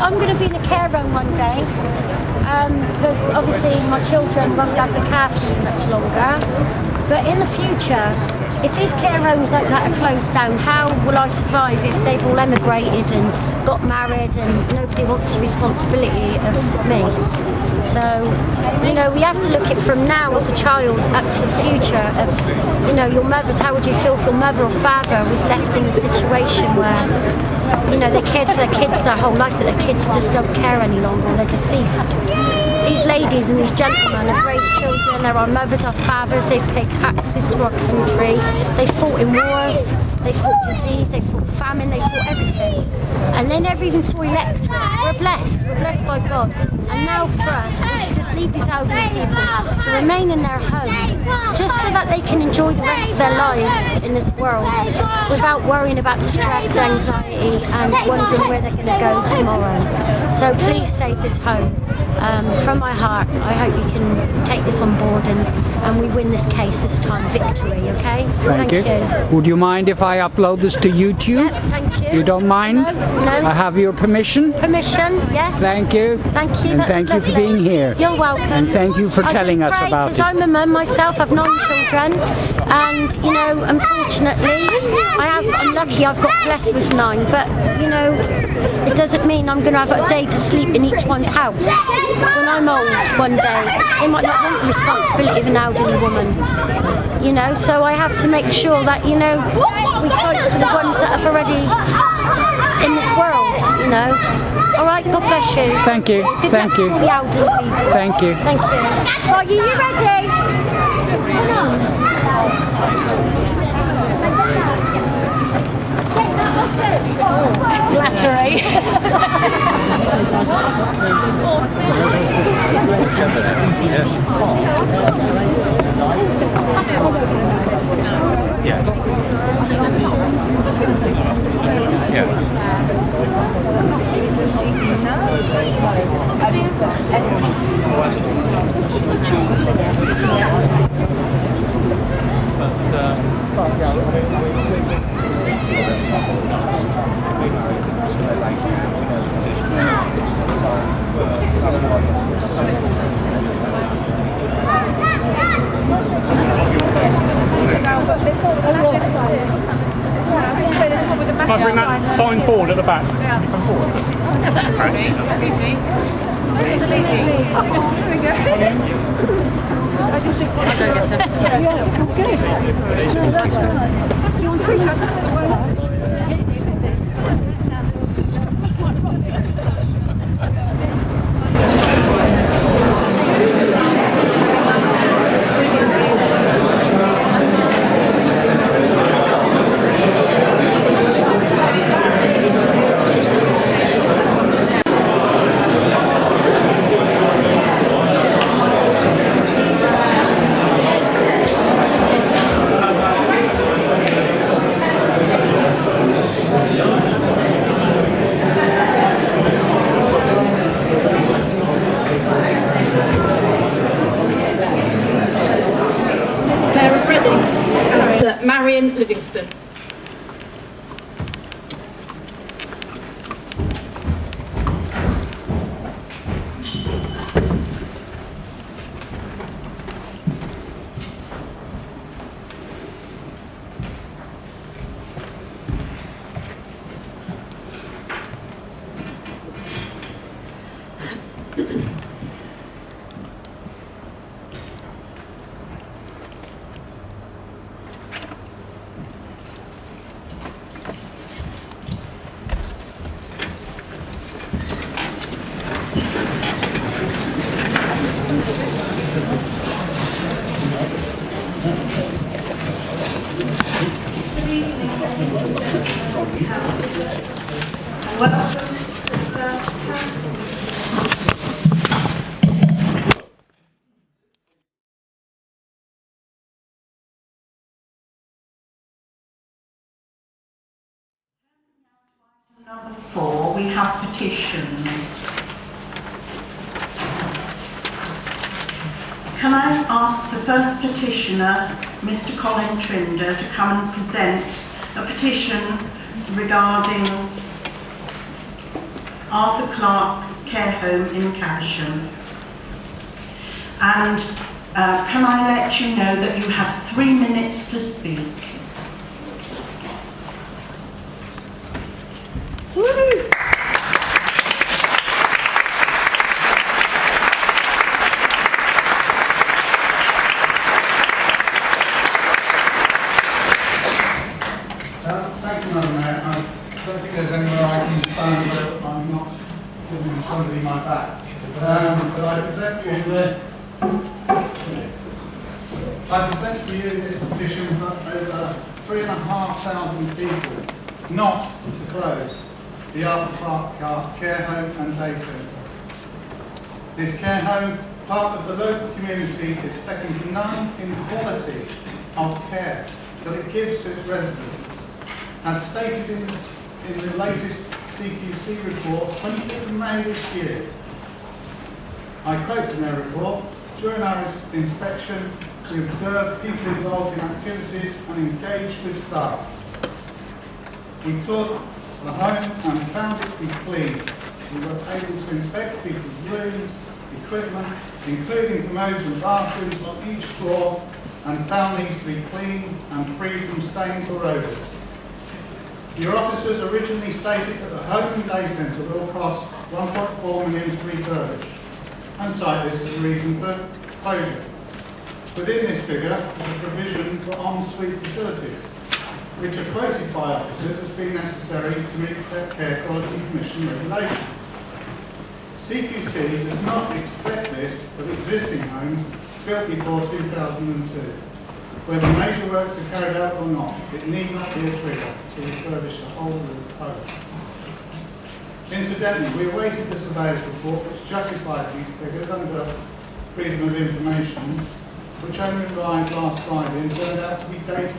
I'm going to be in a care home one day because obviously my children won't be able to look after me much longer. But in the future, if these care homes like that are closed down, how will I survive if they've all emigrated and got married and nobody wants the responsibility of me? So, you know, we have to look at it from now as a child up to the future of, you know, your mother's, how would you feel if your mother or father was left in a situation where, you know, they cared for their kids their whole life, but their kids just don't care any longer, they're deceased. These ladies and these gentlemen have raised children, they're our mothers, our fathers, they've paid taxes to our country, they fought in wars, they fought disease, they fought famine, they fought everything. And they never even saw electric. We're blessed by God. And now for us, we should just leave these elderly people to remain in their home, just so that they can enjoy the rest of their lives in this world without worrying about stress, anxiety and wondering where they're going to go tomorrow. So please save this home. From my heart, I hope you can take this on board and we win this case this time. Victory, okay? Thank you. Would you mind if I upload this to YouTube? Yep, thank you. You don't mind? No. I have your permission? Permission, yes. Thank you. Thank you. And thank you for being here. You're welcome. And thank you for telling us about it. Because I'm a mum myself, I've 9 children, and you know, unfortunately, I'm lucky I've got blessed with 9, but you know, it doesn't mean I'm going to have a day to sleep in each one's house. When I'm old one day, they might not want the responsibility of an elderly woman, you know, so I have to make sure that, you know, we fight for the ones that have already in this world, you know. All right, God bless you. Thank you. Good Thank luck you. to all the elderly people. Thank you. Thank you. Right, are you ready? Flattery. Can I bring that sign forward at the back? Yeah. Come forward. Excuse me. Look at the lady. Oh, there we go. I just think what I get to. Yeah, good. No, that's good. You want to Number 4, we have petitions. Can I ask the first petitioner, Mr. Colin Trinder, to come and present a petition regarding Arthur Clarke Care Home in Caversham? And can I let you know that you have 3 minutes to speak? Thank you, Madam Mayor. I don't think there's anywhere I can stand where I'm not giving somebody my back. But I present to you this petition for over 3,500 people not to close the Arthur Clarke Care Home and Day Centre. This care home, part of the local community, is second to none in quality of care that it gives to its residents. As stated in the latest CQC report, 20th of May this year, I quote from their report, during our inspection, we observed people involved in activities and engaged with staff. We toured the home and found it to be clean. We were able to inspect people's rooms, equipment, including commodes and bathrooms on each floor, and found these to be clean and free from stains or odours. Your officers originally stated that the home and day centre will cost 1.4 million to refurbish, and cite this as a reason for closure. Within this figure is a provision for en-suite facilities, which are quoted by officers as being necessary to meet the Care Quality Commission regulation. CQC does not expect this of existing homes built before 2002. Whether major works are carried out or not, it need not be a trigger to refurbish the whole of the home. Incidentally, we awaited the surveyor's report which justified these figures under freedom of information, which only arrived last Friday and turned out to be dated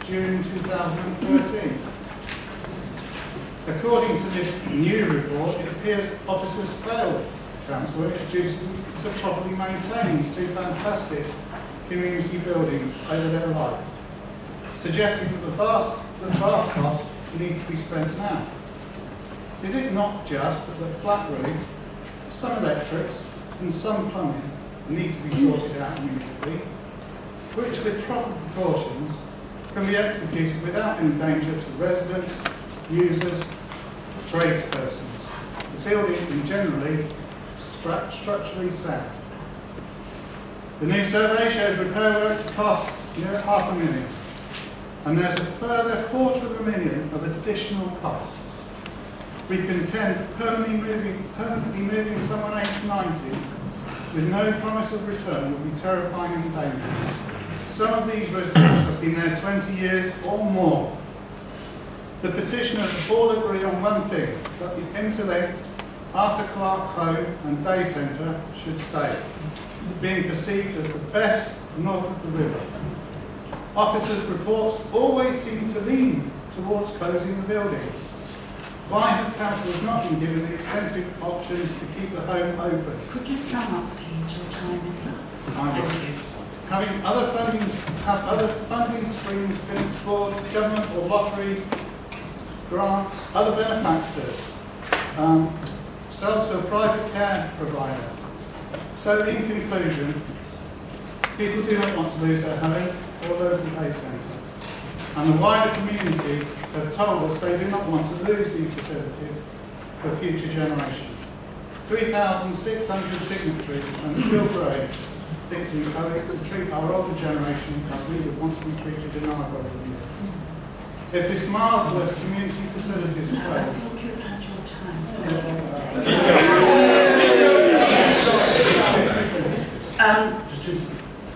June 2013. According to this new report, it appears officers failed council in its duty to properly maintain these two fantastic community buildings over their life, suggesting that the vast costs need to be spent now. Is it not just that the flat roof, some electrics and some plumbing need to be sorted out immediately, which with proper precautions can be executed without any danger to residents, users, tradespersons? The building is generally structurally sound. The new survey shows repair works cost near £500,000, and there's a further £250,000 of additional costs. We contend that permanently moving someone aged 90 with no promise of return will be terrifying and dangerous. Some of these residents have been there 20 years or more. The petitioners all agree on one thing, that the interlinked Arthur Clarke Home and Day Centre should stay, being perceived as the best north of the river. Officers' reports always seem to lean towards closing the building. Why have councillors not been given the extensive options to keep the home open? Could you sum up, please? Your time is up. I will. Having other funding streams been explored, government or lottery, grants, other benefactors, sell to a private care provider. So in conclusion, people do not want to lose their home or local day centre. And the wider community have told us they do not want to lose these facilities for future generations. 3,600 signatories and still growing think we owe to treat our older generation as we would want to be treated in our older years. If this marvellous community facilities are closed, You've had your time.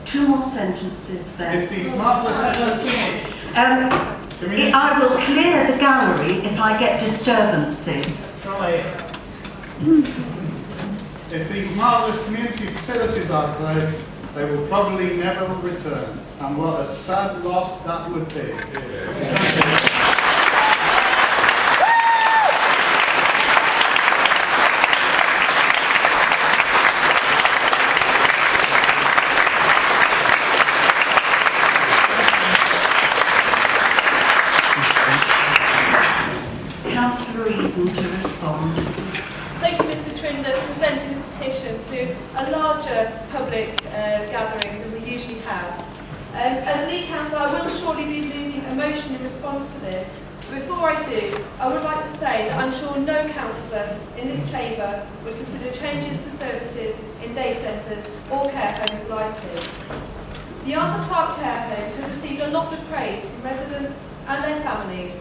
2 more sentences then. if these marvellous I will clear the gallery if I get disturbances. If these marvellous community facilities are closed, they will probably never return. And what a sad loss that would be. Councillor Eden to respond. Thank you, Mr. Trinder, for presenting the petition to a larger public gathering than we usually have. As lead councillor, I will shortly be moving a motion in response to this. Before I do, I would like to say that I'm sure no councillor in this chamber would consider changes to services in day centres or care homes likely. The Arthur Clarke Care Home has received a lot of praise from residents and their families,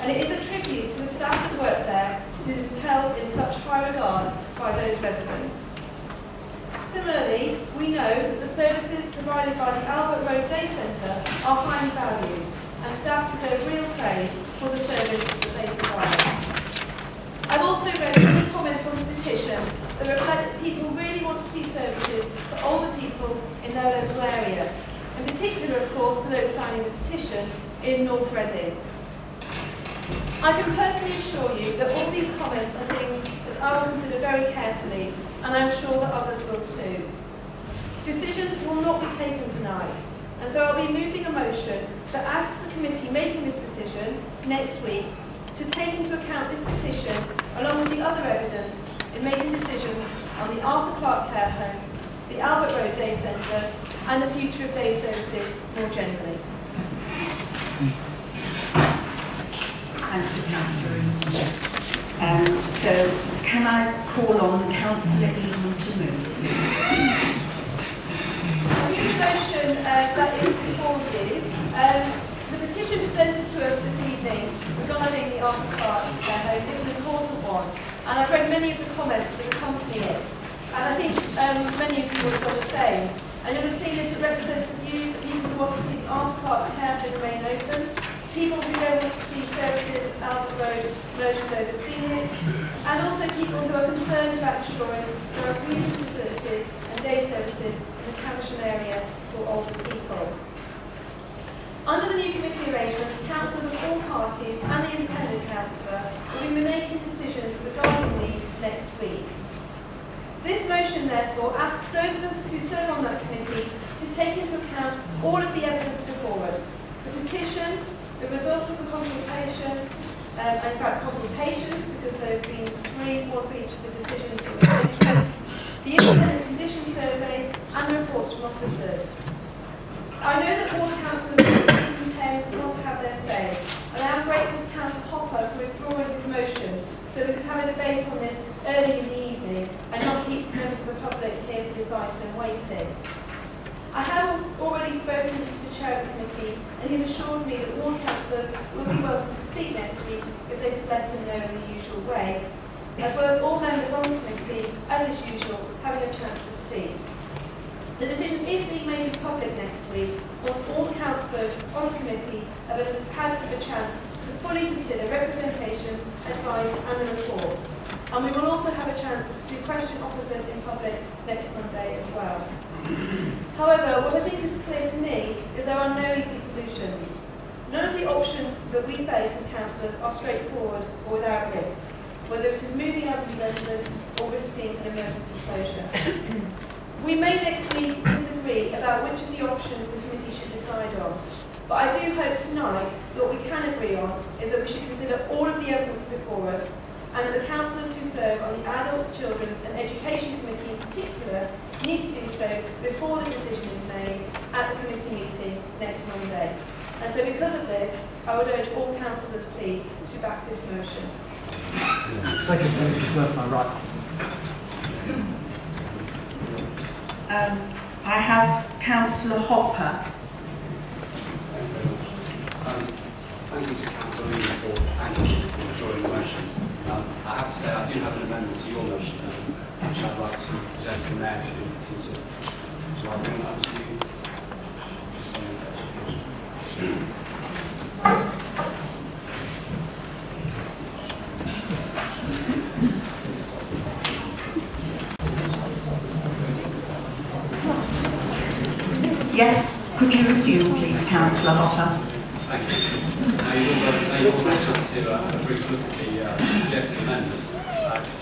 and it is a tribute to the staff that work there that is held in such high regard by those residents. Similarly, we know that the services provided by the Albert Road Day Centre are highly valued, and staff deserve real praise for the service that they provide. I've also read many comments on the petition that reflect that people really want to see services for older people in their local area, in particular, of course, for those signing this petition in North Reading. I can personally assure you that all these comments are things that I will consider very carefully, and I'm sure that others will too. Decisions will not be taken tonight, and so I'll be moving a motion that asks the committee making this decision next week to take into account this petition along with the other evidence in making decisions on the Arthur Clarke Care Home, the Albert Road Day Centre, and the future of day services more generally. Thank you, Councillor Eden. So, can I call on Councillor Eden to move? I move a motion that is before you. The petition presented to us this evening regarding the Arthur Clarke Care Home is an important one, and I've read many of the comments that accompany it, and I think many of you will have done the same. And you'll have seen this, it represents the views that people who want to see the Arthur Clarke Care Home remain open, people who don't want to see services at Albert Road merged with those at Phoenix, and also people who are concerned about ensuring there are community facilities and day services in the Caversham area for older people. Under the new committee arrangements, councillors of all parties and the independent councillor will be making decisions regarding these next week. This motion, therefore, asks those of us who serve on that committee to take into account all of the evidence before us, the petition, the results of the consultation, in fact consultations, because there have been three, one for each of the decisions that were taken, the independent condition survey, and the reports from officers. I know that all councillors from Thames want to have their say, and I am grateful to Councillor Hopper for withdrawing his motion so we could have a debate on this early in the evening and not keep members of the public here for this item waiting. I have already spoken to the chair of the committee, and he's assured me that all councillors will be welcome to speak next week if they could let him know in the usual way, as well as all members on the committee, as is usual, having a chance to speak. The decision is being made public next week once all councillors on the committee have had a chance to fully consider representations, advice and the reports. And we will also have a chance to question officers in public next Monday as well. However, what I think is clear to me is there are no easy solutions. None of the options that we face as councillors are straightforward or without risks, whether it is moving out of the residence or risking an emergency closure. We may next week disagree about which of the options the committee should decide on, but I do hope tonight that what we can agree on is that we should consider all of the evidence before us, and that the councillors who serve on the Adults, Children's and Education Committee in particular need to do so before the decision is made at the committee meeting next Monday. And so because of this, I would urge all councillors please to back this motion. Thank you, Mr. my right. I have Councillor Hopper. Thank you to Councillor Lee for thanking you for withdrawing the motion. I have to say I do have an amendment to your motion, which I'd like to present to the Mayor to consider. So I'll bring that up to you. Yes, could you resume, please, Councillor Hopper? Thank you. Now you've all had a chance to brief look at the suggested amendments.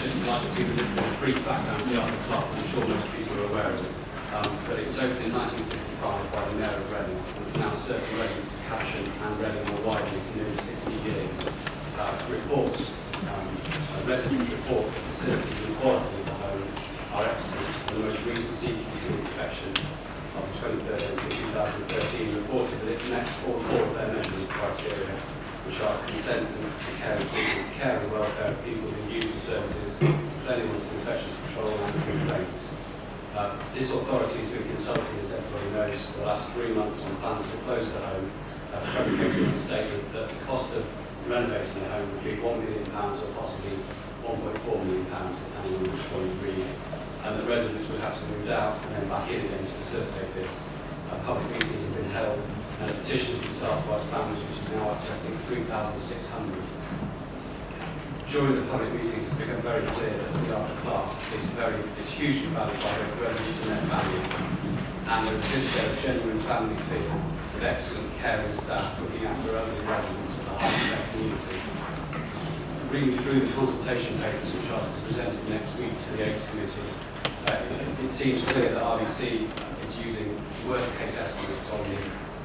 Just like to give a little brief background to the Arthur Clark, I'm sure most people are aware of it. But it was opened in 1955 by the Mayor of Reading and has now served the residents of Caversham and Reading more widely for nearly 60 years. A resident report for facilities and quality of the home are excellent. And the most recent CQC inspection of the 23rd of 2013 reported that it met all four of their measurement criteria, which are consent to care and welfare of people who use the services, cleanliness and infectious control and complaints. This authority has been consulting, as everybody knows, for the last 3 months on plans to close the home, predicated on the statement that the cost of renovating the home would be £1 million or possibly £1.4 million, depending on which one you read. And the residents would have to move out and then back in again to facilitate this. Public meetings have been held and a petition has been started by families, which is now up to, I think, 3,600. During the public meetings, it's become very clear that the Arthur Clark is hugely valued by both residents and their families, and there exists a genuine family feel with excellent care and staff looking after elderly residents of the high-tech community. Reading through the consultation papers, which are presented next week to the ACE Committee, it seems clear that RBC is using worst-case estimates on the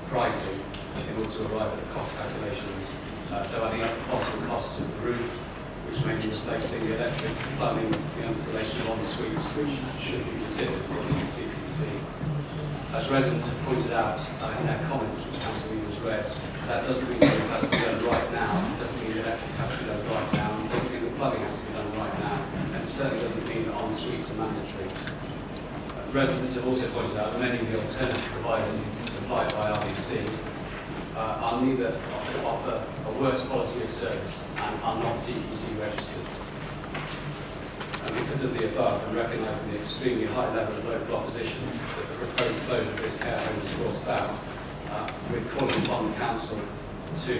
pricing in order to arrive at the cost calculations. So adding up the possible costs of the roof, which may be replacing the electric, plumbing, the installation of en-suites, which should be considered as CPC. As residents have pointed out in their comments, which Council Leaders read, that doesn't mean that it has to be done right now, it doesn't mean the electrics have to be done right now, it doesn't mean the plumbing has to be done right now, and it certainly doesn't mean that en-suites are mandatory. Residents have also pointed out that many of the alternative providers supplied by RBC are neither offer a worse quality of service and are not CPC registered. And because of the above, and recognising the extremely high level of local opposition that the proposed closure of this care home has brought about, we're calling upon the Council to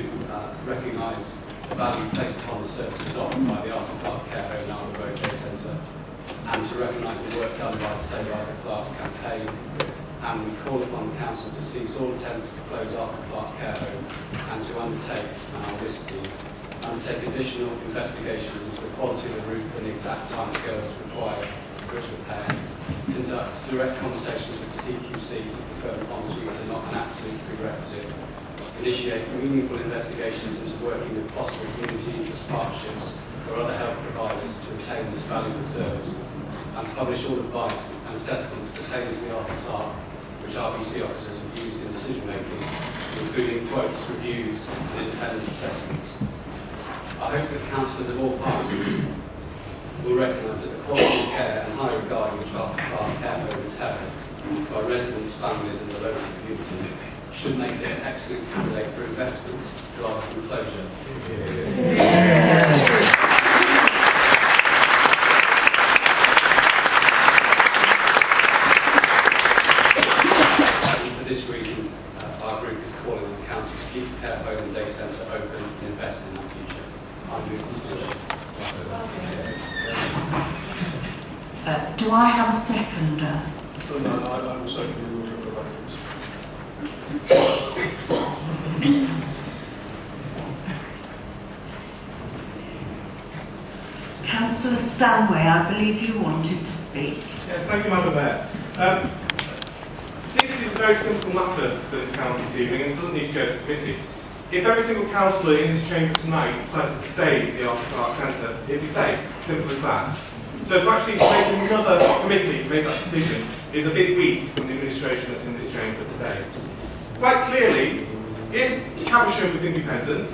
recognise the value placed upon the services offered by the Arthur Clark Care Home and Arthur Road Day Centre, and to recognise the work done by the Save Arthur Clark campaign. And we call upon the Council to cease all attempts to close Arthur Clark Care Home and to undertake, and I'll list these, undertake additional investigations into the quality of the roof and the exact timescales required for its repair, conduct direct conversations with the CQC to confirm en-suites are not an absolute prerequisite, initiate meaningful investigations into working with possible community interest partnerships or other health providers to obtain this valuable service, and publish all advice and assessments pertaining to the Arthur Clark, which RBC officers have used in decision-making, including quotes, reviews and independent assessments. I hope that councillors of all parties will recognise that the quality of care and high regard which Arthur Clark Care Home is held by residents, families and the local community should make it an excellent candidate for investment rather than closure. Do I have a seconder? So no, I will second the order of the reference. Councillor Stanway, I believe you wanted to speak. Yes, thank you, Madam Mayor. This is a very simple matter for this council this evening and it doesn't need to go to committee. If every single councillor in this chamber tonight decided to save the Arthur Clark Centre, it'd be safe. Simple as that. So to actually take another committee to make that decision is a bit weak from the administration that's in this chamber today. Quite clearly, if Caversham was independent,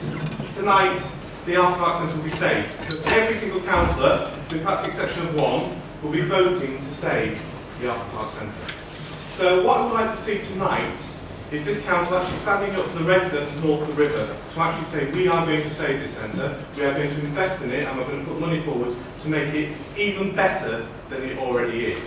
tonight the Arthur Clark Centre will be saved, because every single councillor, with perhaps the exception of one, will be voting to save the Arthur Clark Centre. So what I would like to see tonight is this council actually standing up for the residents north of the river to actually say we are going to save this centre, we are going to invest in it and we're going to put money forward to make it even better than it already is.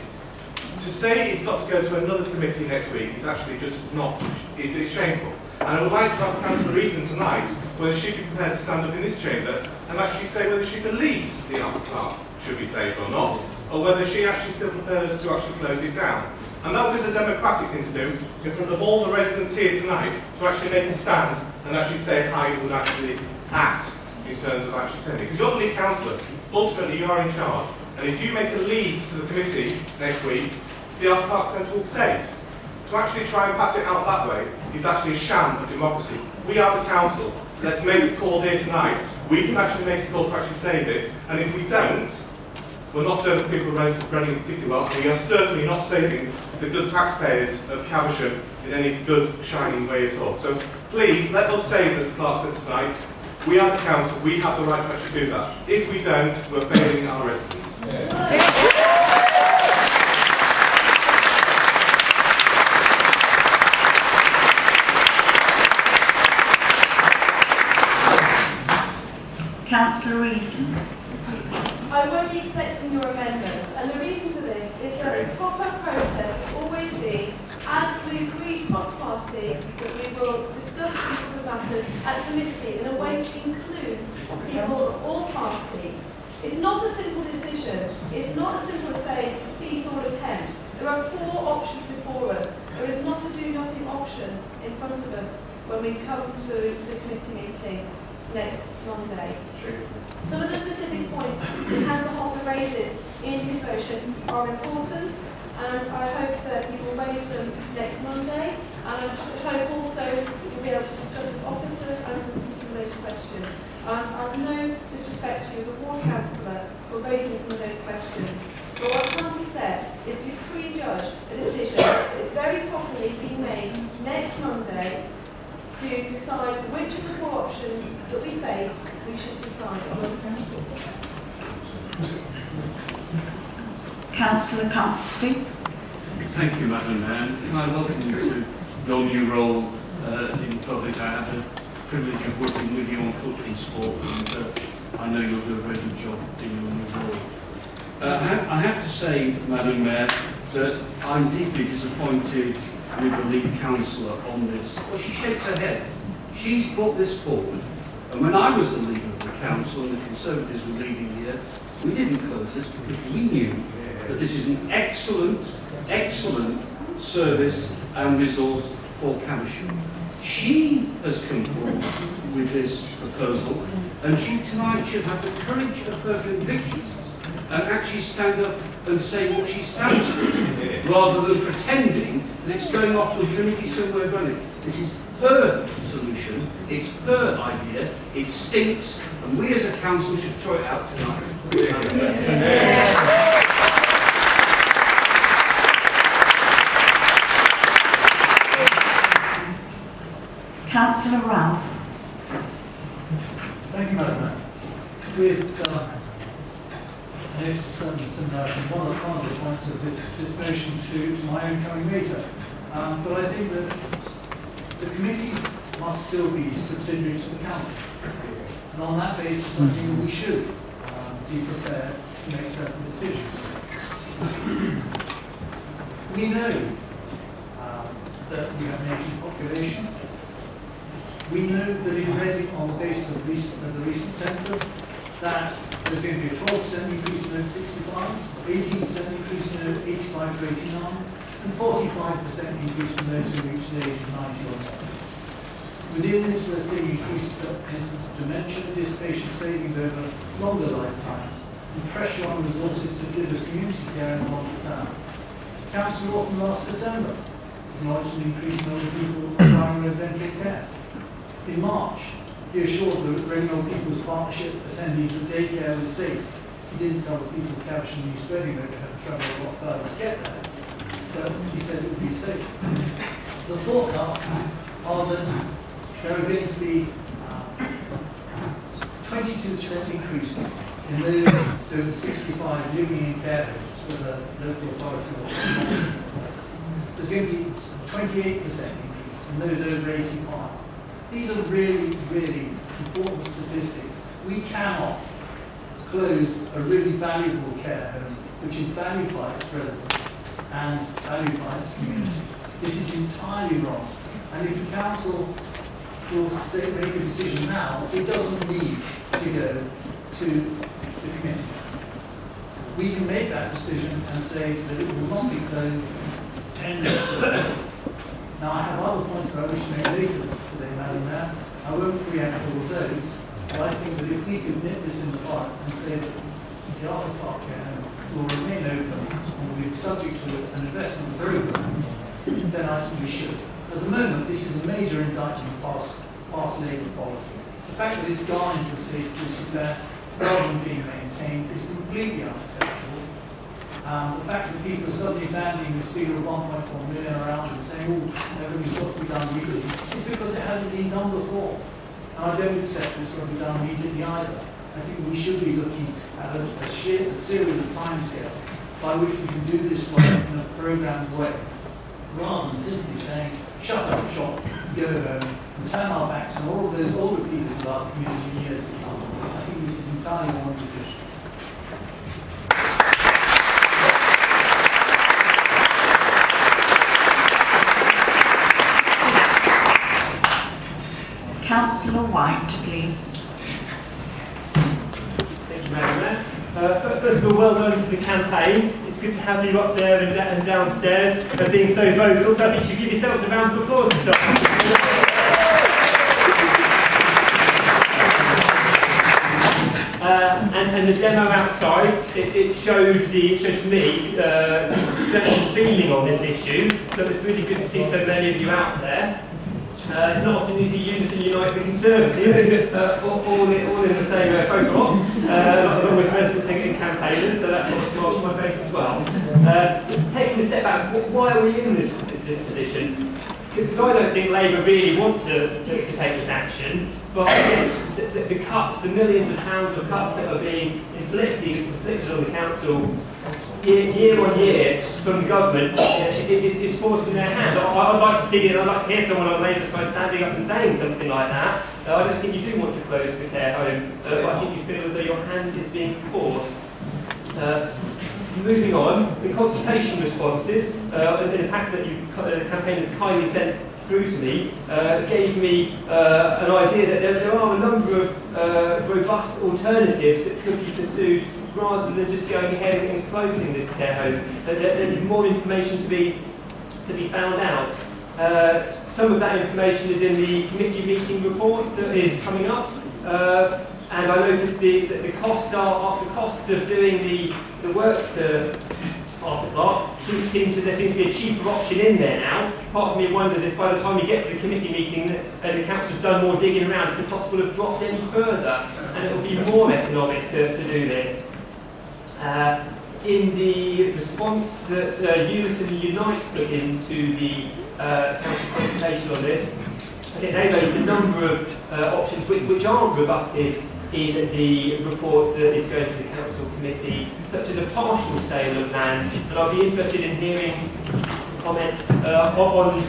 To say it's got to go to another committee next week is actually just not, it's shameful. And I would like to ask Councillor Eden tonight whether she'd be prepared to stand up in this chamber and actually say whether she believes the Arthur Clark should be saved or not, or whether she actually still prefers to actually close it down. And that would be the democratic thing to do, in front of all the residents here tonight, to actually make a stand and actually say how you would actually act in terms of actually saying it. Because you're the lead councillor, ultimately you are in charge. And if you make a lead to the committee next week, the Arthur Park Centre will be saved. To actually try and pass it out that way is actually a sham of democracy. We are the council. Let's make a call here tonight. We can actually make a call to actually save it. And if we don't, we're not serving people running particularly well. We are certainly not saving the good taxpayers of Caversham in any good, shining way at all. So please, let us save the Clark Centre tonight. We are the council. We have the right to actually do that. If we don't, we're failing our residents. Councillor Eaton. I won't be accepting your amendments, and the reason for this is that the proper process will always be, as we agreed cross-party, that we will discuss these sort of matters at committee in a way which includes people of all parties. It's not a simple decision. It's not as simple as saying seesaw attempts. There are 4 options before us. There is not a do-nothing option in front of us when we come to the committee meeting next Monday. Some of the specific points that Councillor Hocker raises in his motion are important, and I hope that he will raise them next Monday, and I hope also we'll be able to discuss with officers answers to some of those questions. I've no disrespect to you as a ward councillor for raising some of those questions, but what can't be said is to prejudge a decision that is very properly being made next Monday to decide which of the 4 options that we face we should decide on. Councillor Cumsty. Thank you, Madam Mayor. Can I welcome you to your new role in public? I had the privilege of working with you on culture and sport, and I know you'll do a very good job in your new role. I have to say, Madam Mayor, that I'm deeply disappointed with the lead councillor on this. Well, she shakes her head. She's brought this forward, and when I was the leader of the council and the Conservatives were leading here, we didn't close this because we knew that this is an excellent, excellent service and resource for Caversham. She has come forward with this proposal, and she tonight should have the courage of her convictions and actually stand up and say what she stands for, rather than pretending that it's going off to a committee somewhere running. This is her solution, it's her idea, it stinks, and we as a council should throw it out tonight. Councillor Ralph. Thank you, Madam Mayor. With I noticed some one of the points of this motion to my own coming later. But I think that the committees must still be subsidiary to the council. And on that basis, I think we should be prepared to make certain decisions. We know that we have an aging population. We know that in Reading, on the basis of the recent census, that there's going to be a 12% increase in over 65s, 18% increase in over 85 to 89, and 45% increase in those who reach the age of 90 or more. Within this, we're seeing increased instances of dementia, dissipation savings over longer lifetimes, and pressure on resources to deliver community care in the longer term. Council Orton last December acknowledged an increase in older people requiring residential care. In March, he assured the Reading Old People's Partnership attendees that daycare was safe. He didn't tell the people of Caversham and East Reading they would have to travel a lot further to get there, but he said it would be safe. The forecasts are that there are going to be 22% increase in those over 65 living in care homes with a local authority. There's going to be 28% increase in those over 85. These are really, really important statistics. We cannot close a really valuable care home, which is valued by its residents and valued by its community. This is entirely wrong. And if the council will make a decision now, it doesn't need to go to the committee. We can make that decision and say that it will not be closed attendance to it. Now, I have other points that I wish to make later today, Madam Mayor. I won't preempt all of those, but I think that if we could nip this in the bud and say that the Arthur Park Care will remain open and will be subject to an investment program, then I think we should. At the moment, this is a major indictment of past Labour policy. The fact that it's gone into a state of disrepair rather than being maintained is completely unacceptable. The fact that people are suddenly banding this figure of 1.4 million around and saying, oh, everything's got to be done immediately, is because it hasn't been done before. And I don't accept it's going to be done immediately either. I think we should be looking at a series of timescales by which we can do this work in a programmed way, rather than simply saying, shut up shop, go home, and turn our backs on all of those older people of our community in years to come. I think this is entirely one position. Councillor White, please. Thank you, Madam Mayor. First of all, well done to the campaign. It's good to have you up there and downstairs and being so vocal. So I think you should give yourselves a round of applause this afternoon. And the demo outside, it shows me the feeling on this issue. So it's really good to see so many of you out there. It's not often you see Unison Unite the Conservatives, all in the same photo op, along with residents and campaigners, so that's what smiles my face as well. Taking a step back, why are we in this position? Because I don't think Labour really want to take this action, but I guess the cuts, the millions of pounds of cuts that are being inflicted on the council year on year from the government is forcing their hand. I'd like to see it, I'd like to hear someone on the Labour side standing up and saying something like that. I don't think you do want to close the care home, but I think you feel as though your hand is being forced. Moving on, the consultation responses, and the fact that the campaigners kindly sent through to me, gave me an idea that there are a number of robust alternatives that could be pursued rather than just going ahead and closing this care home. There's more information to be found out. Some of that information is in the committee meeting report that is coming up. And I noticed that the costs of doing the work to Arthur Park, there seems to be a cheaper option in there now. Part of me wonders if by the time you get to the committee meeting the council's done more digging around, if the cost will have dropped any further and it will be more economic to do this. In the response that Unison Unite put into the council consultation on this, I think they raised a number of options which aren't rebutted in the report that is going to the council committee, such as a partial sale of land. And I'll be interested in hearing comment on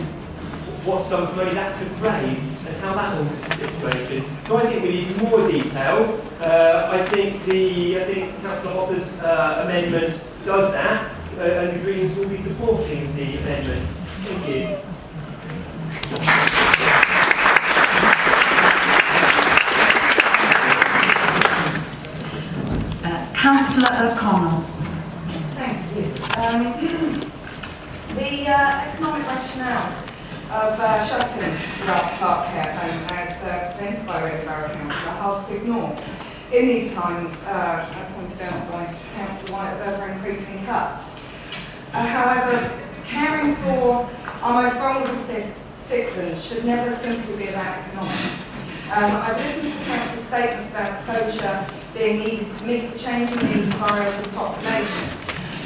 what sum of money that could raise and how that alters the situation. So I think we need more detail. I think Councillor Hopper's amendment does that, and the Greens will be supporting the amendment. Thank you. Councillor O'Connell. Thank you. The economic rationale of shutting the Arthur Park Care Home as presented by Reading Borough Council are hard to ignore in these times, as pointed out by Councillor White, of ever-increasing cuts. However, caring for our most vulnerable citizens should never simply be about economics. I've listened to Council's statements about closure being needed to meet the changing needs of our elderly population,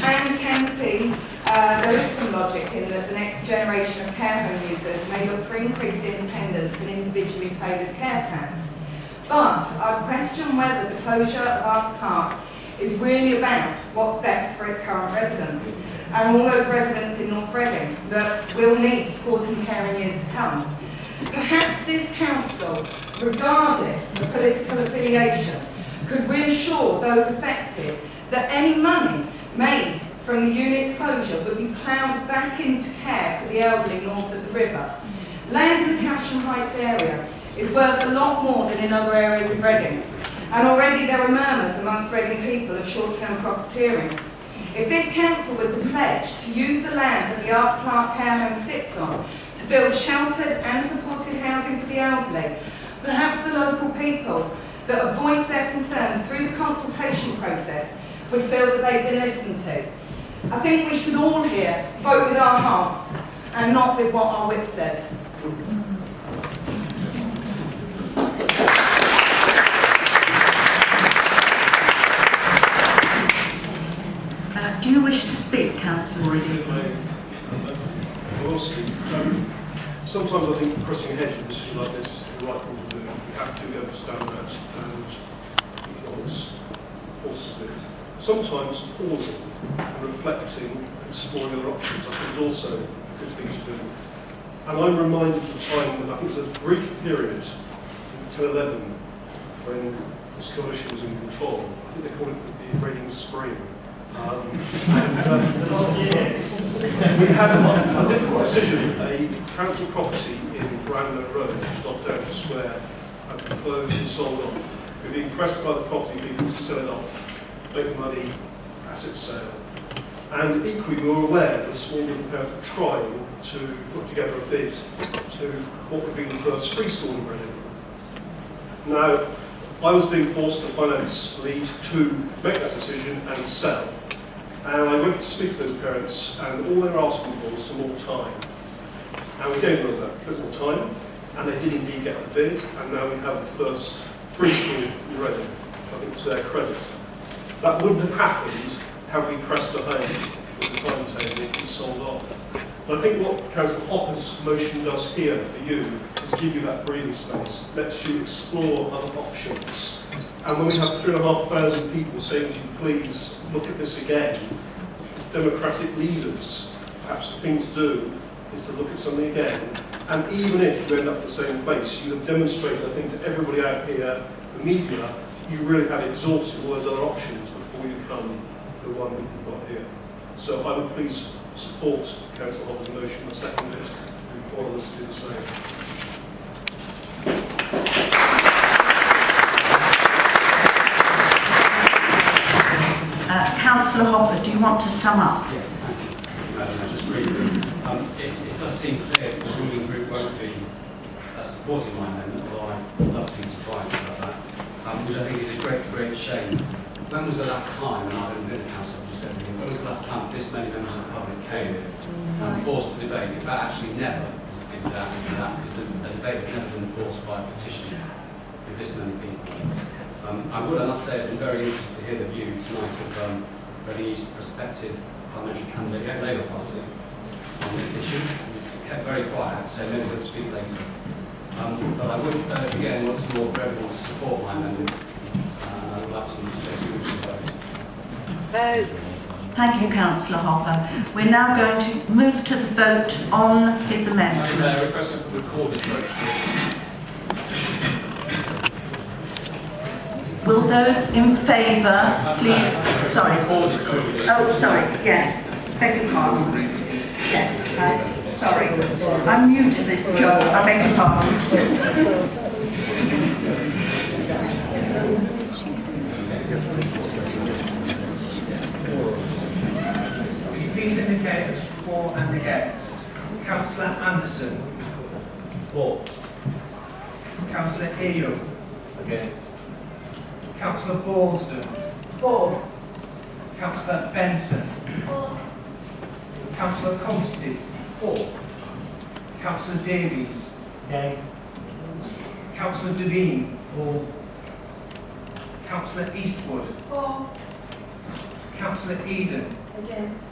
and can see there is some logic in that the next generation of care home users may look for increased independence and individually tailored care plans. But I question whether the closure of Arthur Park is really about what's best for its current residents, and all those residents in North Reading that will need support and care in years to come. Perhaps this council, regardless of political affiliation, could reassure those affected that any money made from the unit's closure would be ploughed back into care for the elderly north of the river. Land in the Caversham Heights area is worth a lot more than in other areas of Reading, and already there are murmurs amongst Reading people of short-term profiteering. If this council were to pledge to use the land that the Art Clark Care Home sits on to build sheltered and supported housing for the elderly, perhaps the local people that have voiced their concerns through the consultation process would feel that they've been listened to. I think we should all here vote with our hearts and not with what our whip says. Do you wish to speak, Councillor Sometimes I think pressing ahead with a decision like this is the right thing to do. We have to understand that and economics forces to do it. Sometimes pausing, reflecting, and exploring other options I think is also a good thing to do. And I'm reminded of the time when I think it was a brief period in 10-11 when this coalition was in control. I think they called it the Iranian Spring. We had a difficult decision. A council property in Brownlow Road, just off Thames Square, had been closed and sold off. We'd been pressed by the property people to sell it off, make money, asset sale. And equally, we were aware that a small group of parents were trying to put together a bid to what would be the first freestall in Borough. Now, I was being forced to finance lead to make that decision and sell. And I went to speak to those parents, and all they were asking for was some more time. And we gave them a bit more time, and they did indeed get the bid, and now we have the first freestall ready. I think to their credit. That wouldn't have happened had we pressed ahead with the timetable and sold off. But I think what Councillor Hopper's motion does here for you is give you that breathing space, lets you explore other options. And when we have 3,500 people saying to you, please look at this again, democratic leaders, perhaps the thing to do is to look at something again. And even if you end up at the same place, you have demonstrated, I think, to everybody out here, the media, you really have exhausted all those other options before you come the one that you've got here. So I would please support Councillor Hopper's motion and second it, and all of us do the same. Councillor Hopper, do you want to sum up? Yes, thank you. I just briefly, it does seem clear that the ruling group won't be supporting my amendment, although I've not been surprised about that, which I think is a great shame. When was the last time, and I've been a councillor just everything, when was the last time this many members of the public came and forced the debate? In fact, actually never is down to that, because the debate has never been forced by a petition with this many people. I would, I must say, I've been very interested to hear the view tonight of Reading's prospective parliamentary candidate of the Labour Party on this issue. He's kept very quiet, so maybe we'll speak later. But I would, again, once more, for everyone to support my amendment. I would like to say to vote. Thank you, Councillor Hopper. We're now going to move to the vote on his amendment. I'm requesting a recorded vote. Will those in favour, please? Sorry. Oh, sorry. Yes. Beg your pardon. Yes. Sorry. I'm new to this job. I beg your pardon. Please indicate for and against. Councillor Anderson. For. Councillor Hale. Against. Councillor Ballston. For. Councillor Benson. For. Councillor Comsted. For. Councillor Davies. Against. Councillor Devine. For. Councillor Eastwood. For. Councillor Eden. Against.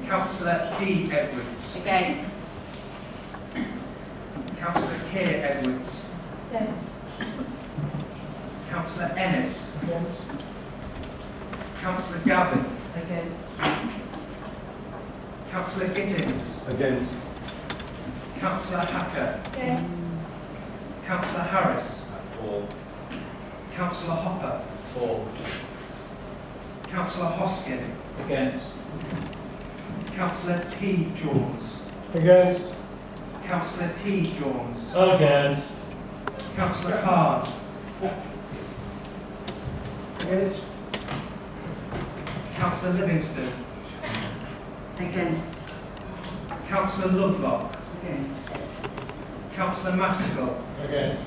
Councillor D. Edwards. Against. Councillor K. Edwards. Against. Councillor Ennis. Against. Councillor Gavin. Against. Councillor Gittins. Against. Councillor Hacker. Against. Councillor Harris. For. Councillor Hopper. For. Councillor Hoskin. Against. Councillor P. Jones. Against. Councillor T. Jones. Against. Councillor Card. Against. Councillor Livingston. Against. Councillor Lovelock. Against. Councillor Maskell. Against.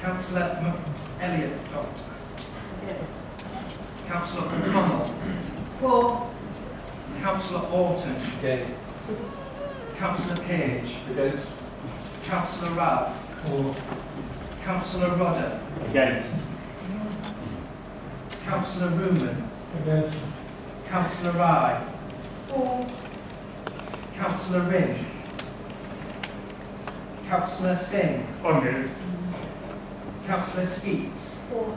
Councillor Elliott. Against. Councillor O'Connell. For. Councillor Orton. Against. Councillor Page. Against. Councillor Ralph. For. Councillor Rodder. Against. Councillor Ruman. Against. Councillor Rye. For. Councillor Ring. Councillor Singh. Unmoved. Councillor Skeets. For.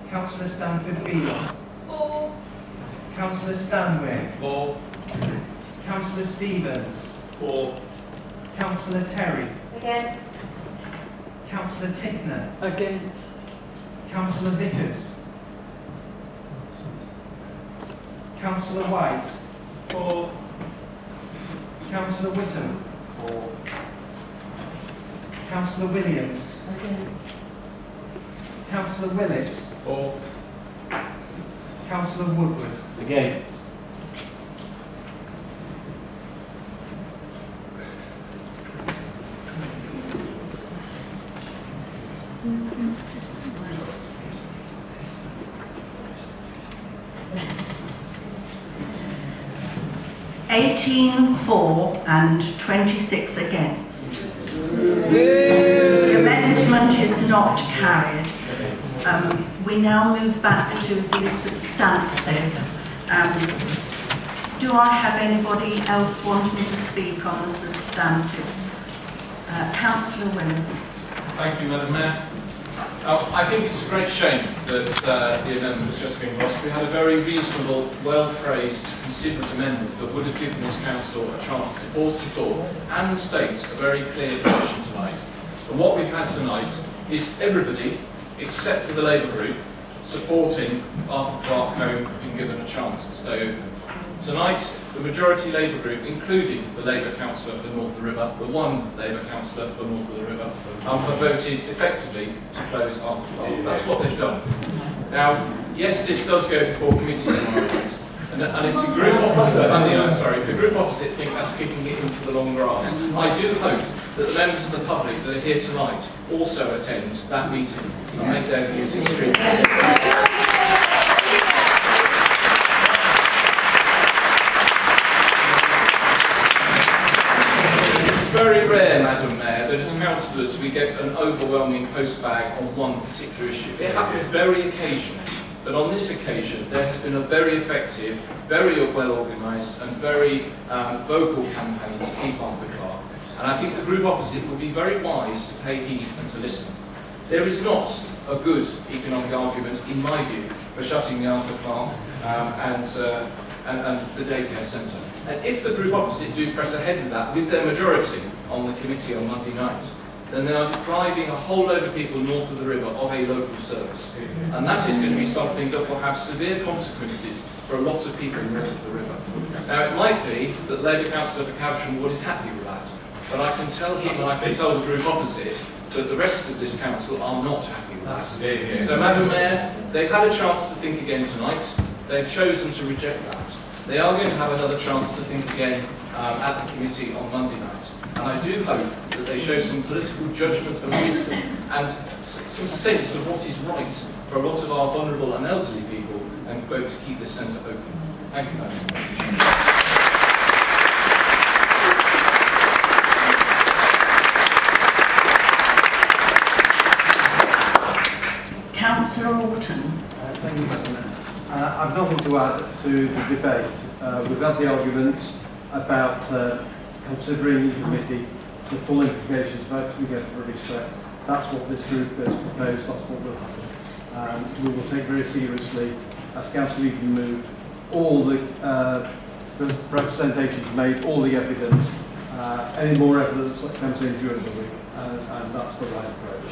Councillor Stanford Beale. For. Councillor Stanwyck. For. Councillor Stevens. For. Councillor Terry. Against. Councillor Tickner. Against. Councillor Vickers. Councillor White. For. Councillor Whittam. For. Councillor Williams. Against. Councillor Willis. For. Councillor Woodward. Against. For and 26 against. The amendment is not carried. We now move back to the substantive. Do I have anybody else wanting to speak on the substantive? Councillor Willis. Thank you, Madam Mayor. I think it's a great shame that the amendment has just been lost. We had a very reasonable, well-phrased, considerate amendment that would have given this council a chance to pause the thought and state a very clear position tonight. And what we've had tonight is everybody, except for the Labour group, supporting Arthur Clarke Home being given a chance to stay open. Tonight, the majority Labour group, including the Labour councillor for North of the River, the one Labour councillor for North of the River, have voted effectively to close Arthur Clarke. That's what they've done. Now, yes, this does go before committee tomorrow night. And if the group opposite, if the group opposite think that's kicking it into the long grass, I do hope that the members of the public that are here tonight also attend that meeting and make their views extremely clear. It's very rare, Madam Mayor, that as councillors we get an overwhelming postbag on one particular issue. It happens very occasionally, but on this occasion there has been a very effective, very well organised and very vocal campaign to keep Arthur Clarke. And I think the group opposite would be very wise to pay heed and to listen. There is not a good economic argument, in my view, for shutting the Arthur Clarke and the daycare centre. And if the group opposite do press ahead with that, with their majority on the committee on Monday night, then they are depriving a whole load of people north of the river of a local service. And that is going to be something that will have severe consequences for a lot of people north of the river. Now, it might be that Labour councillor for Caversham Wood is happy with that, but I can tell him and I can tell the group opposite that the rest of this council are not happy with that. So, Madam Mayor, they've had a chance to think again tonight. They've chosen to reject that. They are going to have another chance to think again at the committee on Monday night. And I do hope that they show some political judgment and wisdom and some sense of what is right for a lot of our vulnerable and elderly people and vote to keep this centre open. Thank you, Madam Mayor. Councillor Orton. Thank you, Madam Mayor. I've nothing to add to the debate. We've had the arguments about considering in committee the full implications of actually getting a reset. That's what this group has proposed, that's what will happen. We will take very seriously, as Council even moved, all the representations made, all the evidence, any more evidence that comes in during the week, and that's the right approach.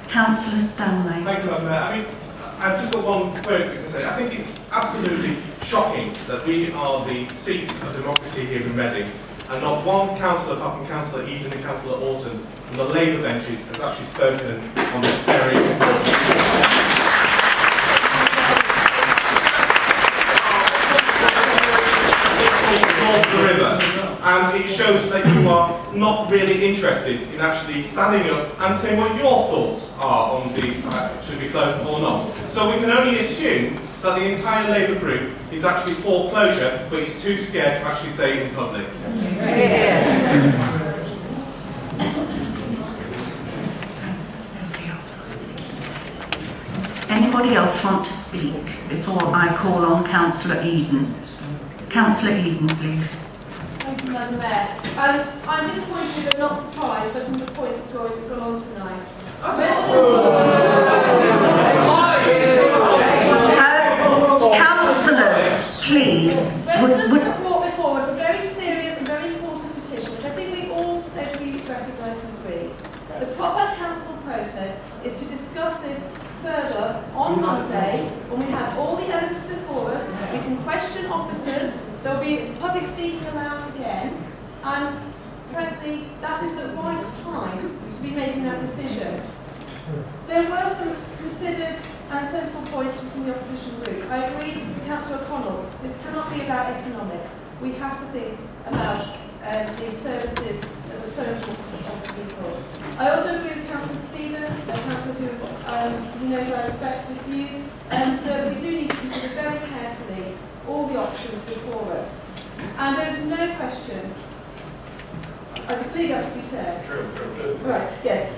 Councillor Stanley. Thank you, Madam Mayor. I mean, I've just got one very thing to say. I think it's absolutely shocking that we are the seat of democracy here in Reading, and not one councillor, apart from Councillor Eden and Councillor Orton, from the Labour benches has actually spoken on this very important issue. really interested in actually standing up and saying what your thoughts are on these, should be closed or not. So we can only assume that the entire Labour group is actually for closure, but is too scared to actually say it in public. Anybody else want to speak before I call on Councillor Eden? Councillor Eden, please. Thank you, Madam Mayor. I'm disappointed but not surprised by some of the points still on tonight. Councillors, please. Residents have brought before us a very serious and very important petition, which I think we all said we recognise and agree. The proper council process is to discuss this further on Monday, when we have all the evidence before us. We can question officers. There will be public speaking allowed again, and frankly, that is the right time to be making that decision. There were some considered and sensible points from the opposition group. I agree with Councillor O'Connell. This cannot be about economics. We have to think about the services that are so important to people. I also agree with Councillor Stevens, a councillor who knows I respect his views, that we do need to consider very carefully all the options before us. And there is no question, I believe that's what you said. True. Right, yes.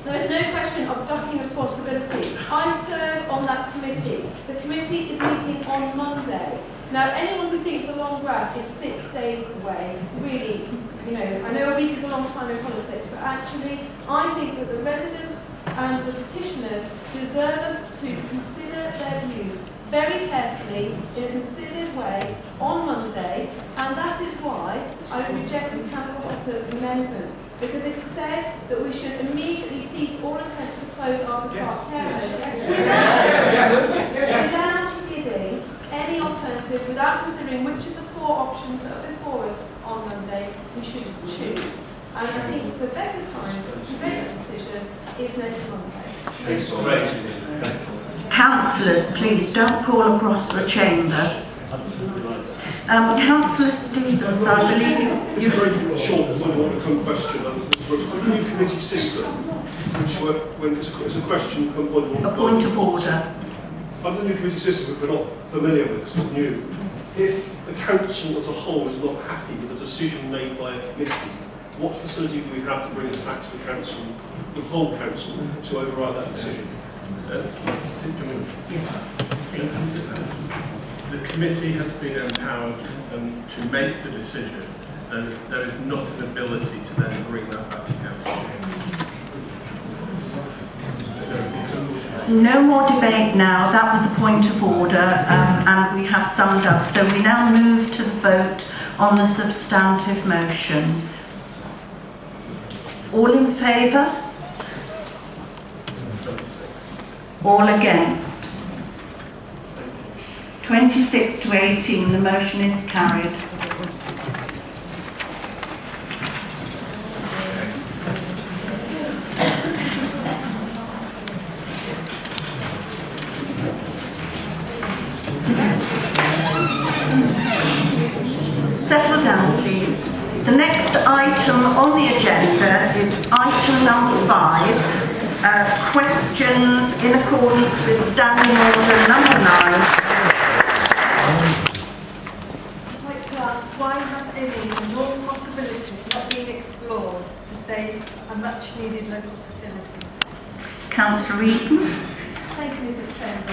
There is no question of docking responsibility. I serve on that committee. The committee is meeting on Monday. Now, anyone who thinks the long grass is 6 days away, really, I know a week is a long time in politics, but actually, I think that the residents and the petitioners deserve us to consider their views very carefully, in a considered way, on Monday, and that is why I rejected Councillor Hopper's amendment, because it said that we should immediately cease all attempts to close Arthur Park care home without giving any alternative, without considering which of the 4 options that are before us on Monday we should choose. And I think the better time to make that decision is next Monday. Councillors, please don't call across the chamber. Councillor Stevens, I believe it's a very short one question. With the new committee system, when it's a question, a point of order. Under the new committee system, if we're not familiar with this, it's new. If the council as a whole is not happy with a decision made by a committee, what facility do we have to bring us back to the council, the whole council, to override that decision? The committee has been empowered to make the decision, and there is not an ability to then bring that back to council. No more debate now. That was a point of order, and we have summed up. So we now move to the vote on the substantive motion. All in favour? All against? 26 to 18, the motion is carried. Settle down, please. The next item on the agenda is item number 5. Questions in accordance with Standing Order number 9. I'd like to ask, why have any and all possibilities not been explored to save a much needed local facility? Councillor Eden. Thank you, Mrs. Thames.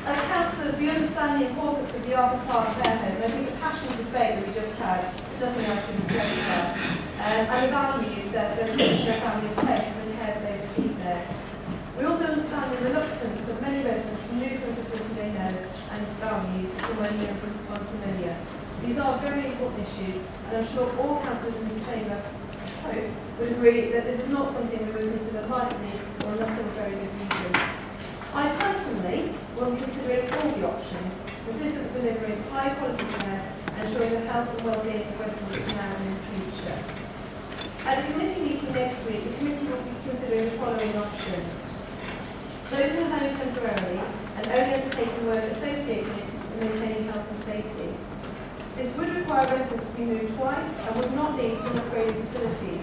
As councillors, we understand the importance of the Arthur Park care home, and I think the passionate debate that we just had is nothing else than about. And I value that residents and their families' place and the care that they receive there. We also understand the reluctance of many residents to move from a facility they know and value to somewhere new and unfamiliar. These are very important issues, and I'm sure all councillors in this chamber, I hope, would agree that this is not something we would consider lightly or unless there were very good reasons. I personally will be considering all the options, consistent with delivering high quality care and ensuring the health and well-being of residents now and in the future. At the committee meeting next week, the committee will be considering the following options. Closing the home temporarily and only undertaking work associated with maintaining health and safety. This would require residents to be moved twice and would not lead to an upgrade of facilities.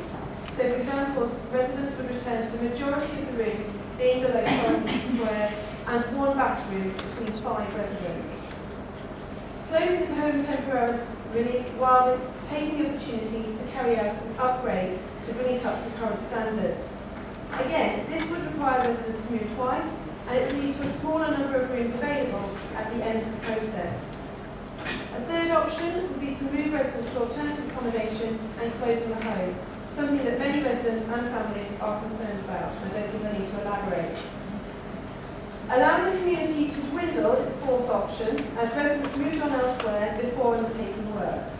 So, for example, residents would return to the majority of the rooms being below 5 meters square and one bathroom between 5 residents. Closing the home temporarily while taking the opportunity to carry out an upgrade to bring it up to current standards. Again, this would require residents to move twice, and it would lead to a smaller number of rooms available at the end of the process. A third option would be to move residents to alternative accommodation and closing the home, something that many residents and families are concerned about. I don't think I need to elaborate. Allowing the community to dwindle is the fourth option, as residents moved on elsewhere before undertaking works.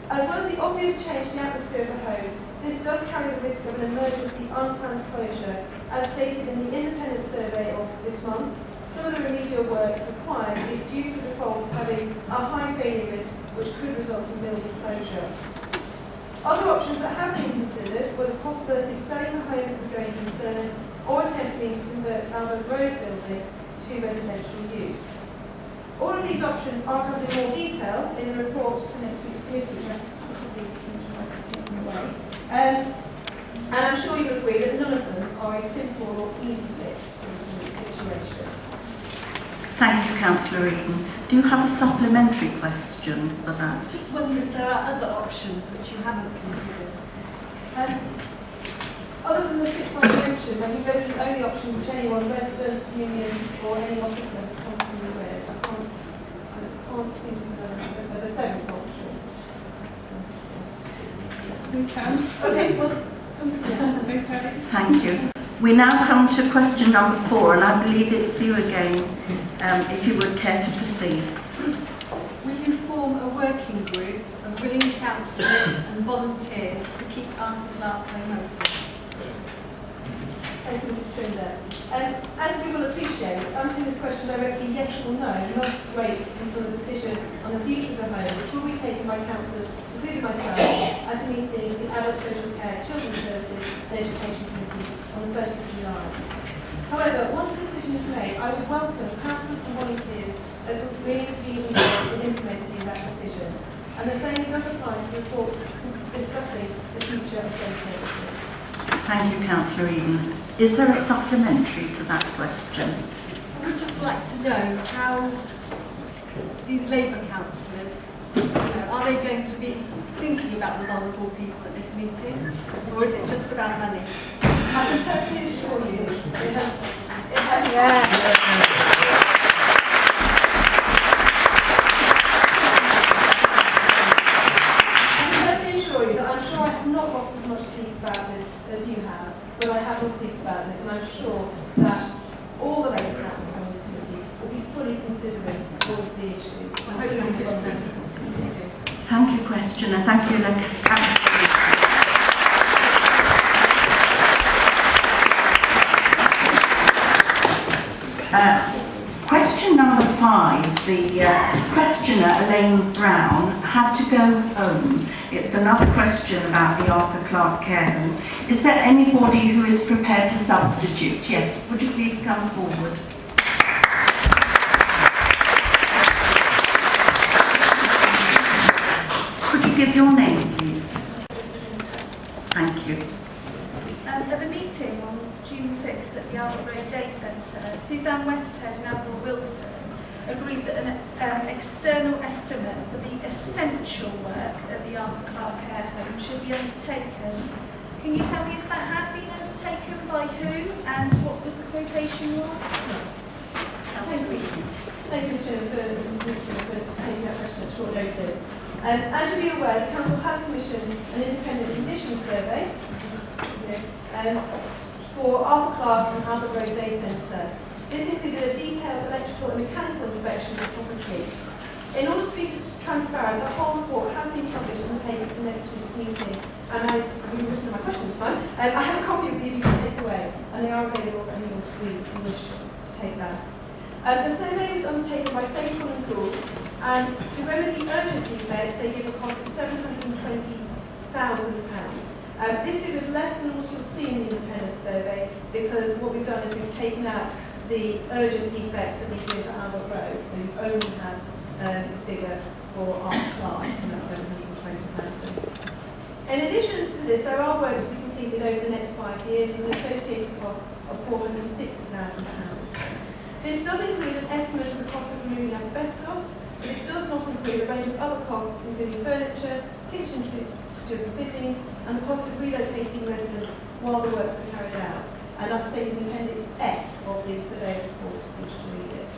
As well as the obvious change to the atmosphere of the home, this does carry the risk of an emergency unplanned closure, as stated in the independent survey of this month. Some of the remedial work required is due to the faults having a high failure risk, which could result in building closure. Other options that have been considered were the possibility of selling the home as a going concern or attempting to convert Albert Road building to residential use. All of these options are covered in more detail in the report to next week's committee. And I'm sure you'll agree that none of them are a simple or easy fix in this situation. Thank you, Councillor Eden. Do you have a supplementary question for that? Just wondering if there are other options which you haven't considered. Other than the 6 I mentioned, I think those are the only options which anyone, residents, unions, or any officer is comfortable with. I can't think of the 7th option. Okay, well, Thank you. We now come to question number 4, and I believe it's you again, if you would care to proceed. Will you form a working group of willing councillors and volunteers to keep Arthur Clarke Home open? Thank you, Mrs. Trinder. As you will appreciate, answering this question directly yes or no will not wait until the decision on the future of the home, which will be taken by councillors, including myself, at a meeting in Adult Social Care, Children's Services and Education Committee on the 1st of July. However, once a decision is made, I would welcome councillors and volunteers that would really be involved in implementing that decision. And the same does apply to reports discussing the future of day services. Thank you, Councillor Eden. Is there a supplementary to that question? I would just like to know how these Labour councillors, are they going to be thinking about the vulnerable people at this meeting, or is it just about money? I can personally assure you it has as you have, but I have not speak about this, and I'm sure that all the Labour councillors on this committee will be fully considering all of the issues. Thank you, questioner. Thank you, question number 5, the questioner, Elaine Brown, had to go home. It's another question about the Arthur Clarke Care Home. Is there anybody who is prepared to substitute? Yes, would you please come forward? Could you give your name, please? Thank you. At the meeting on June 6th at the Albert Road Day Centre, Suzanne Westhead and Albert Wilson agreed that an external estimate for the essential work at the Arthur Clarke Care Home should be undertaken. Can you tell me if that has been undertaken, by who, and what was the quotation was? Thank you, Mr. for taking that question at short notice. As you'll be aware, the Council has commissioned an independent condition survey for Arthur Clarke and Albert Road Day Centre. This included a detailed electrical and mechanical inspection of the property. In order to be transparent, the whole report has been published in the papers for next week's meeting. And you've written my questions this time. I have a copy of these you can take away, and they are available for anyone who wish to take that. The survey was undertaken by Faithful and Gould, and to remedy urgent defects, they give a cost of £720,000. This figure is less than what you'll see in the independent survey, because what we've done is we've taken out the urgent defects that we give at Albert Road, so you only have the figure for Art Clark, and that's £720,000. In addition to this, there are works to be completed over the next 5 years with an associated cost of £460,000. This does include an estimate of the cost of removing asbestos, but it does not include a range of other costs, including furniture, kitchen fixtures and fittings, and the cost of relocating residents while the works are carried out. And that's stated in Appendix F of the surveyor's report, which to read it.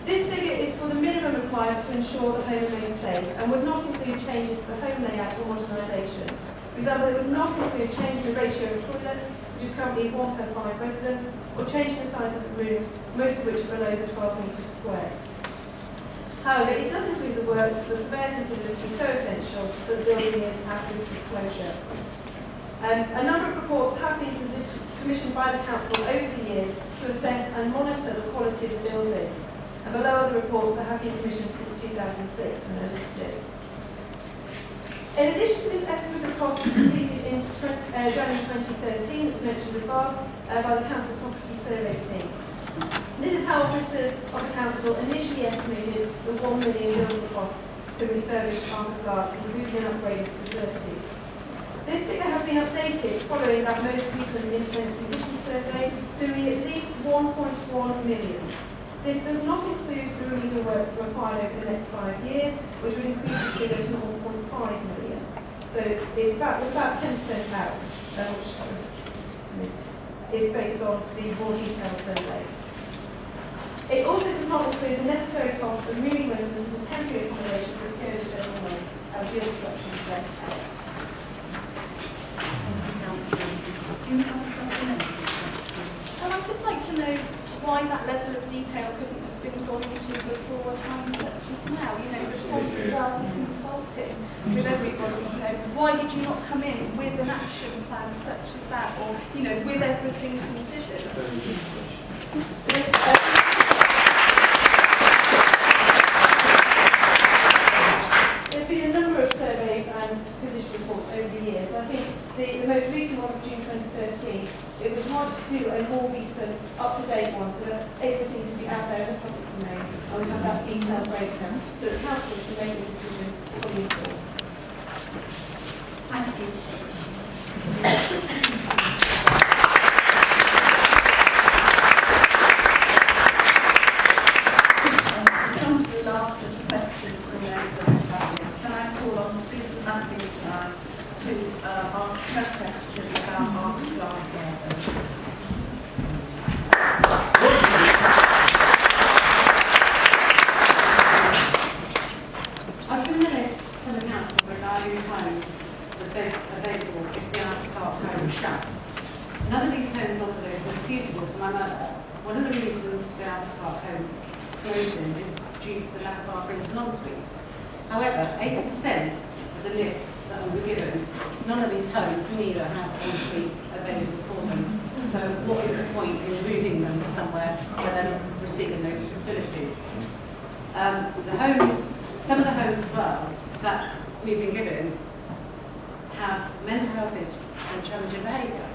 This figure is for the minimum required to ensure the home remains safe and would not include changes to the home layout or modernisation. For example, it would not include changing the ratio of toilets, which is currently 1 per 5 residents, or changing the size of the rooms, most of which are below the 12 metres square. However, it does include the works the surveyor considers to be so essential that the building is at risk of closure. A number of reports have been commissioned by the council over the years to assess and monitor the quality of the building. And below are the reports that have been commissioned since 2006 and are listed. In addition to this estimate of costs completed in January 2013, as mentioned above, by the Council Property Survey Team. This is how officers of the Council initially estimated the £1 million building costs to refurbish Arthur Clark, including an upgraded facilities. This figure has been updated following that most recent independent condition survey to be at least £1.1 million. This does not include the remedial works required over the next 5 years, which would increase the figure to £1.5 million. So it's about 10% out, which is based on the more detailed survey. It also does not include the necessary cost of moving residents into temporary accommodation for a period of several months and the obstruction effect. Do you have a supplementary question? I'd just like to know why that level of detail couldn't have been gone into before a time such as now, before you started consulting with everybody, why did you not come in with an action plan such as that, or, with everything considered? There's been a number of surveys and condition reports over the years. I think the most recent one of June 2013, it was hard to do a more recent, up-to-date one so that everything can be out there in the public domain and we have that detailed breakdown so that council can make a decision fully informed. Thank you. Come to the last of the questions from those of the public. Can I call on Susan Matthews to ask her question about Art Clark Gardens? I've given a list from the council regarding homes that are available if the Art Clark home shuts. None of these homes on the list are suitable for my mother. One of the reasons the Art Clark home closing is due to the lack of bathrooms and en-suites. However, 80% of the list that will be given, none of these homes neither have en-suites available for them. So what is the point in moving them to somewhere where they're not receiving those facilities? Some of the homes as well that we've been given have mental health issues and challenging behaviour.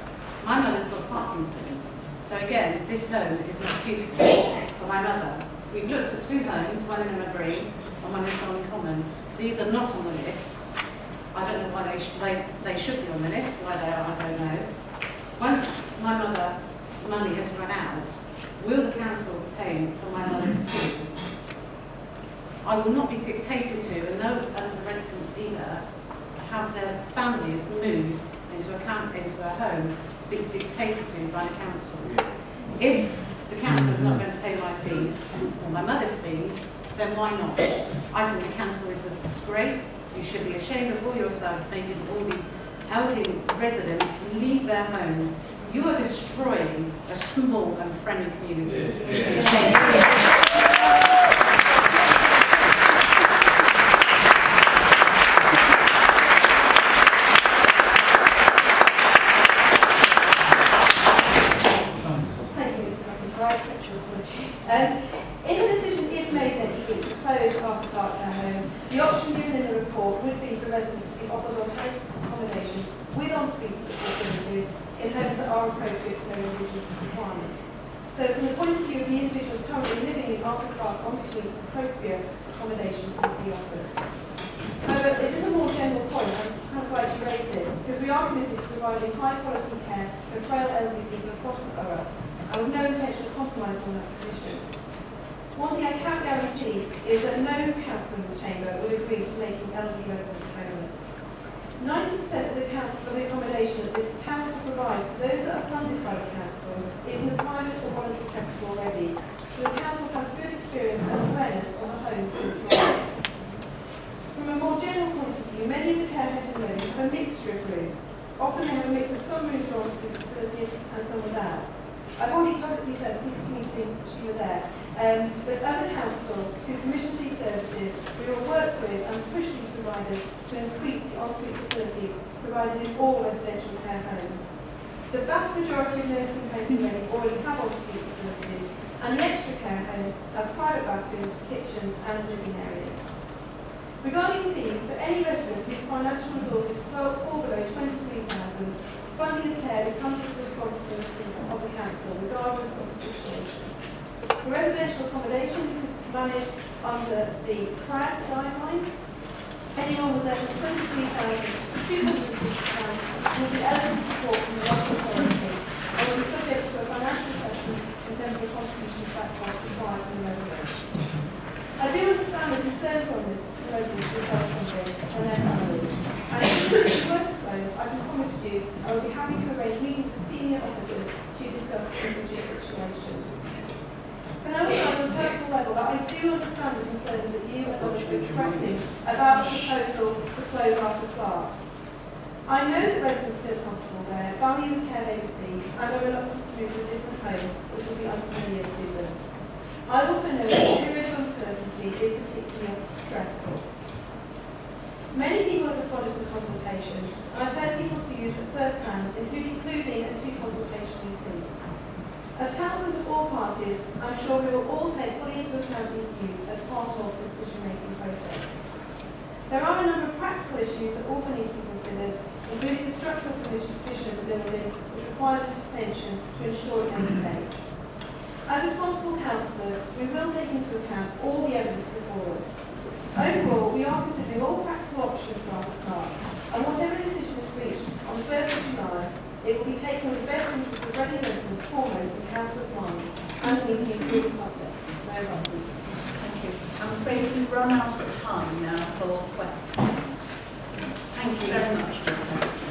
My mother's got Parkinson's. So again, this home is not suitable for my mother. We've looked at 2 homes, one in a green and one in Solomon Common. These are not on the lists. I don't know why they should be on the list, why they are, I don't know. Once my mother's money has run out, will the council be paying for my mother's fees? I will not be dictated to, and no other residents either, to have their families moved into a home, be dictated to by the council. If the council is not going to pay my fees or my mother's fees, then why not? I think the council is a disgrace. You should be ashamed of all yourselves making all these elderly residents leave their homes. You are destroying a small and friendly community. You should be ashamed. If a decision is made next week to close Arthur Clark Care Home, the option given in the report would be for residents to be offered alternative accommodation with en-suite facilities in homes that are appropriate to their individual requirements. So from the point of view of the individuals currently living in Arthur Clark en-suite appropriate accommodation could be offered. However, this is a more general point, I'm kind of glad you raised this, because we are committed to providing high quality care for frail elderly people across the borough, and with no intention of compromising on that position. One thing I can guarantee is that no council in this chamber will agree to making elderly residents homeless. 90% of the accommodation that the council provides to those that are funded by the council is in the private or voluntary sector already, so the council has good experience and awareness of the homes since long. From a more general point of view, many of the care homes in Reading have a mixture of rooms. Often they have a mix of some rooms for hospital facilities and some without. I've already publicly said, I think it's meeting, you were there, that as a council who commissions these services, we will work with and push these providers to increase the ensuite facilities provided in all residential care homes. The vast majority of nursing homes in Reading already have ensuite facilities, and the extra care homes have private bathrooms, kitchens and living areas. Regarding fees, for any resident whose financial resources fall below £23,000, funding of care becomes the responsibility of the council, regardless of the situation. For residential accommodation, this is managed under the CRAG guidelines. Anyone with less than £23,250 will be eligible for support from the local authority and will be subject to a financial assessment in terms of the contribution to that cost required from the resident. I do understand the concerns on this for residents with self-funding and their families. And if this were to close, I can promise you I will be happy to arrange meetings with senior officers to discuss individual situations. Can I also on a personal level that I do understand the concerns that you and others are expressing about the proposal to close Arthur Clark. I know that residents feel comfortable there, value the care they receive, and are reluctant to move to a different home which will be unfamiliar to them. I also know that the period of uncertainty is particularly stressful. Many people have responded to the consultation, and I've heard people's views at first hand, including at 2 consultation meetings. As councillors of all parties, I'm sure we will all take fully into account these views as part of the decision-making process. There are a number of practical issues that also need to be considered, including the structural condition of the building, which requires an extension to ensure it remains safe. As responsible councillors, we will take into account all the evidence before us. Overall, we are considering all practical options for Arthur Clark, and whatever decision is reached on the 1st of July, it will be taken with the best interests of Reading residents foremost in councillors' minds, and meeting with the public. No problems. Thank you. I'm afraid we've run out of time now for questions. Thank you very much for the question.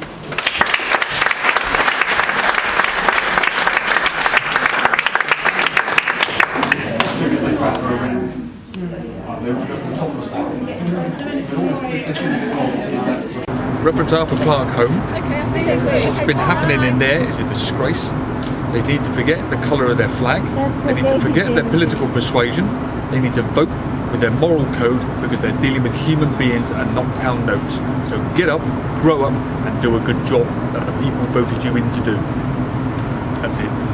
Reference Arthur Clark home. What's been happening in there is a disgrace. They need to forget the colour of their flag. They need to forget their political persuasion. They need to vote with their moral code because they're dealing with human beings and not pound notes. So get up, grow up and do a good job that the people voted you in to do. That's it.